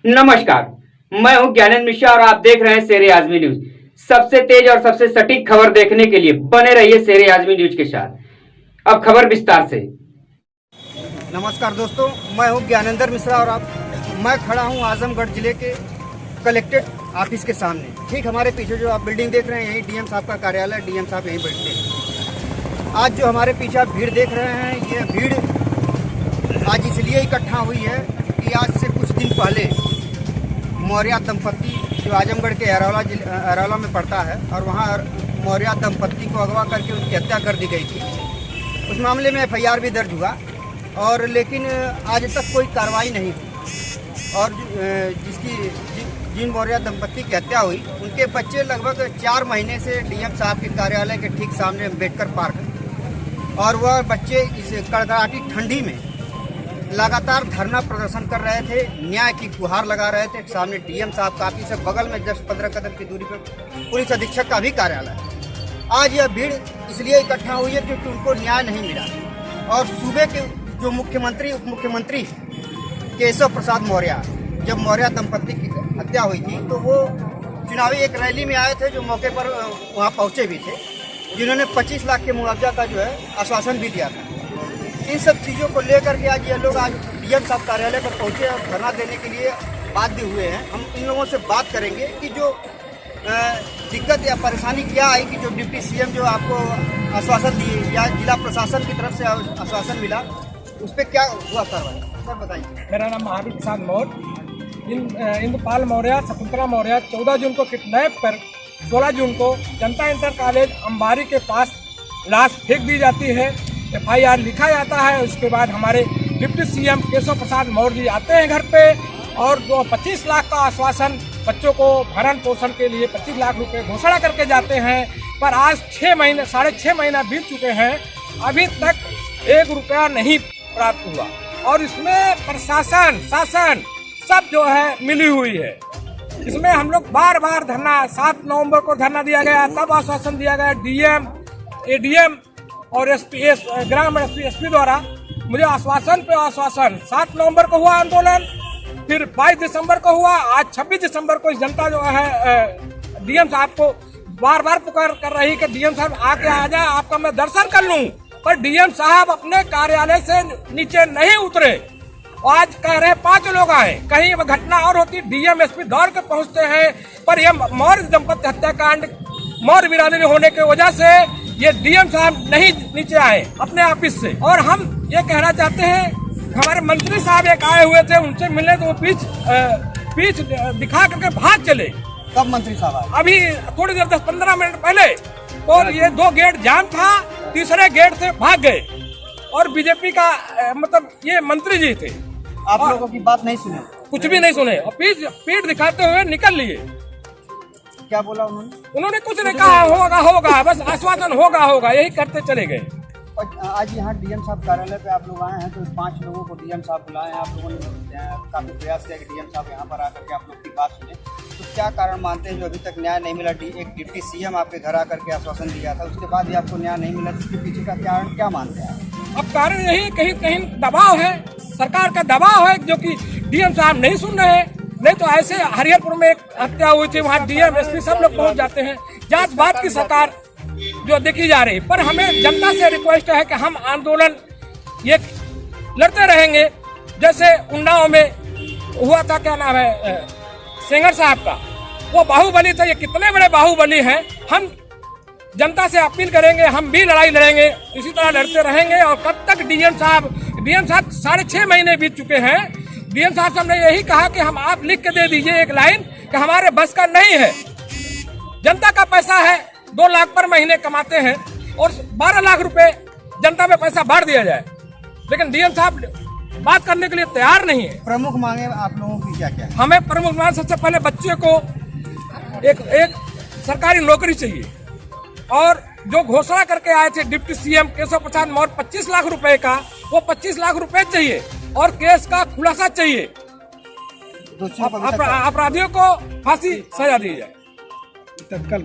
नमस्कार, मैं हूं ज्ञानेंद्र मिश्रा और आप देख रहे हैं शेर आजमी न्यूज। सबसे तेज और सबसे सटीक खबर देखने के लिए बने रहिए शेर आजमी न्यूज के साथ। अब खबर विस्तार से। नमस्कार दोस्तों, मैं हूं ज्ञानेंद्र मिश्रा और मैं खड़ा हूं आजमगढ़ जिले के कलेक्ट्रेट ऑफिस के सामने। ठीक हमारे पीछे जो आप बिल्डिंग देख रहे हैं, यही डीएम साहब का कार्यालय, डीएम साहब यहीं बैठते हैं। आज जो हमारे पीछे आप भीड़ देख रहे हैं, ये भीड़ आज इसलिए इकट्ठा हुई है कि आज से कुछ दिन पहले मौर्य दंपत्ति जो आजमगढ़ के अरौला में पड़ता है, और वहाँ मौर्य दंपत्ति को अगवा करके उनकी हत्या कर दी गई थी। उस मामले में एफआईआर भी दर्ज हुआ, और लेकिन आज तक कोई कार्रवाई नहीं हुई। और जिन मौर्य दंपत्ति की हत्या हुई, उनके बच्चे लगभग 4 महीने से डीएम साहब के कार्यालय के ठीक सामने अम्बेडकर पार्क है, और वह बच्चे इस कड़कड़ाती ठंडी में लगातार धरना प्रदर्शन कर रहे थे, न्याय की गुहार लगा रहे थे। सामने डीएम साहब काफी से बगल में 10-15 कदम की दूरी पर पुलिस अधीक्षक का भी कार्यालय है। आज यह भीड़ इसलिए इकट्ठा हुई है क्योंकि उनको न्याय नहीं मिला, और सूबे के जो मुख्यमंत्री उप मुख्यमंत्री केशव प्रसाद मौर्य, जब मौर्य दंपत्ति की हत्या हुई थी तो वो चुनावी एक रैली में आए थे, जो मौके पर वहाँ पहुँचे भी थे, जिन्होंने 25 लाख के मुआवजा का जो है आश्वासन भी दिया था। इन सब चीज़ों को लेकर के आज ये लोग आज डीएम साहब कार्यालय पर पहुँचे और धरना देने के लिए बाध्य हुए हैं। हम इन लोगों से बात करेंगे कि जो दिक्कत या परेशानी क्या आई, कि जो डिप्टी सीएम जो आपको आश्वासन दिए या जिला प्रशासन की तरफ से आश्वासन मिला, उस पर क्या हुआ कार्रवाई, सर बताइए। मेरा नाम महावीर प्रसाद मौर्य। इंद्रपाल मौर्य, शकुंतला मौर्य 14 जून को किडनैप कर 16 जून को जनता इंटर कॉलेज अंबारी के पास लाश फेंक दी जाती है। एफआईआर लिखा जाता है। उसके बाद हमारे डिप्टी सीएम केशव प्रसाद मौर्य जी आते हैं घर पे, और 25 लाख का आश्वासन बच्चों को भरण पोषण के लिए 25 लाख रुपए घोषणा करके जाते हैं। पर आज 6 महीना बीत चुके हैं, अभी तक 1 रुपया नहीं प्राप्त हुआ, और इसमें प्रशासन शासन सब जो है मिली हुई है। इसमें हम लोग बार बार धरना, 7 नवंबर को धरना दिया गया, तब आश्वासन दिया गया डीएम, एडीएम और ग्राम एसपी द्वारा मुझे आश्वासन पे आश्वासन। 7 नवंबर को हुआ आंदोलन, फिर 22 दिसंबर को हुआ, आज 26 दिसंबर को इस जनता जो है डीएम साहब को बार बार पुकार कर रही कि डीएम साहब आके आ जाए, आपका मैं दर्शन कर लूं। पर डीएम साहब अपने कार्यालय से नीचे नहीं उतरे। आज कह रहे 5 लोग आए, कहीं घटना और होती डीएम एसपी दौड़ के पहुंचते हैं। पर यह मौर्य दंपत्ति हत्याकांड मौर्य बिरादरी होने की वजह से ये डीएम साहब नहीं नीचे आए अपने ऑफिस से। और हम ये कहना चाहते हैं, हमारे मंत्री साहब एक आए हुए थे, उनसे मिलने तो वो पीछ दिखा करके भाग चले। कब मंत्री साहब आए? अभी थोड़ी देर 10-15 मिनट पहले। और ये 2 गेट जाम था, तीसरे गेट से भाग गए, और बीजेपी का मतलब ये मंत्री जी थे। आप लोगों की बात नहीं सुने? कुछ भी नहीं सुने, और पीठ दिखाते हुए निकल लिए। क्या बोला उन्होंने? उन्होंने कुछ नहीं कहा, होगा बस आश्वासन होगा यही करते चले गए। और आज यहाँ डीएम साहब कार्यालय पे आप लोग आए हैं, तो 5 लोगों को डीएम साहब बुलाए हैं। आप लोगों ने काफी प्रयास किया कि डीएम साहब यहाँ पर आकर के आप लोग की बात सुने। तो क्या कारण मानते हैं जो अभी तक न्याय नहीं मिला? एक डिप्टी सीएम आपके घर आकर के आश्वासन दिया था, उसके बाद भी आपको न्याय नहीं मिला, इसके पीछे का कारण क्या मानते हैं? अब कारण यही कहीं दबाव है, सरकार का दबाव है, जो कि डीएम साहब नहीं सुन रहे हैं। नहीं तो ऐसे हरिहरपुर में एक हत्या हुई थी, वहाँ डीएम एसपी सब लोग पहुँच जाते हैं। जांच बात की सरकार जो देखी जा रही, पर हमें जनता से रिक्वेस्ट है कि हम आंदोलन ये लड़ते रहेंगे। जैसे उन्नाव में हुआ था, क्या नाम है, सेंगर साहब का, वो बाहुबली था। ये कितने बड़े बाहुबली हैं। हम जनता से अपील करेंगे, हम भी लड़ाई लड़ेंगे, इसी तरह लड़ते रहेंगे। और कब तक डीएम साहब 6.5 महीने बीत चुके हैं। डीएम साहब ने यही कहा कि हम आप लिख के दे दीजिए एक लाइन कि हमारे बस का नहीं है। जनता का पैसा है, 2 लाख पर महीने कमाते हैं, और 12 लाख रुपए जनता में पैसा बांट दिया जाए, लेकिन डीएम साहब बात करने के लिए तैयार नहीं है। प्रमुख मांगे आप लोगों की क्या क्या? हमें प्रमुख मांग, सबसे पहले बच्चे को एक सरकारी नौकरी चाहिए, और जो घोषणा करके आए थे डिप्टी सीएम केशव प्रसाद मौर्य 25 लाख रुपए का, वो 25 लाख रुपए चाहिए, और केस का खुलासा चाहिए। अपराधियों को फांसी सजा दी जाए तत्काल।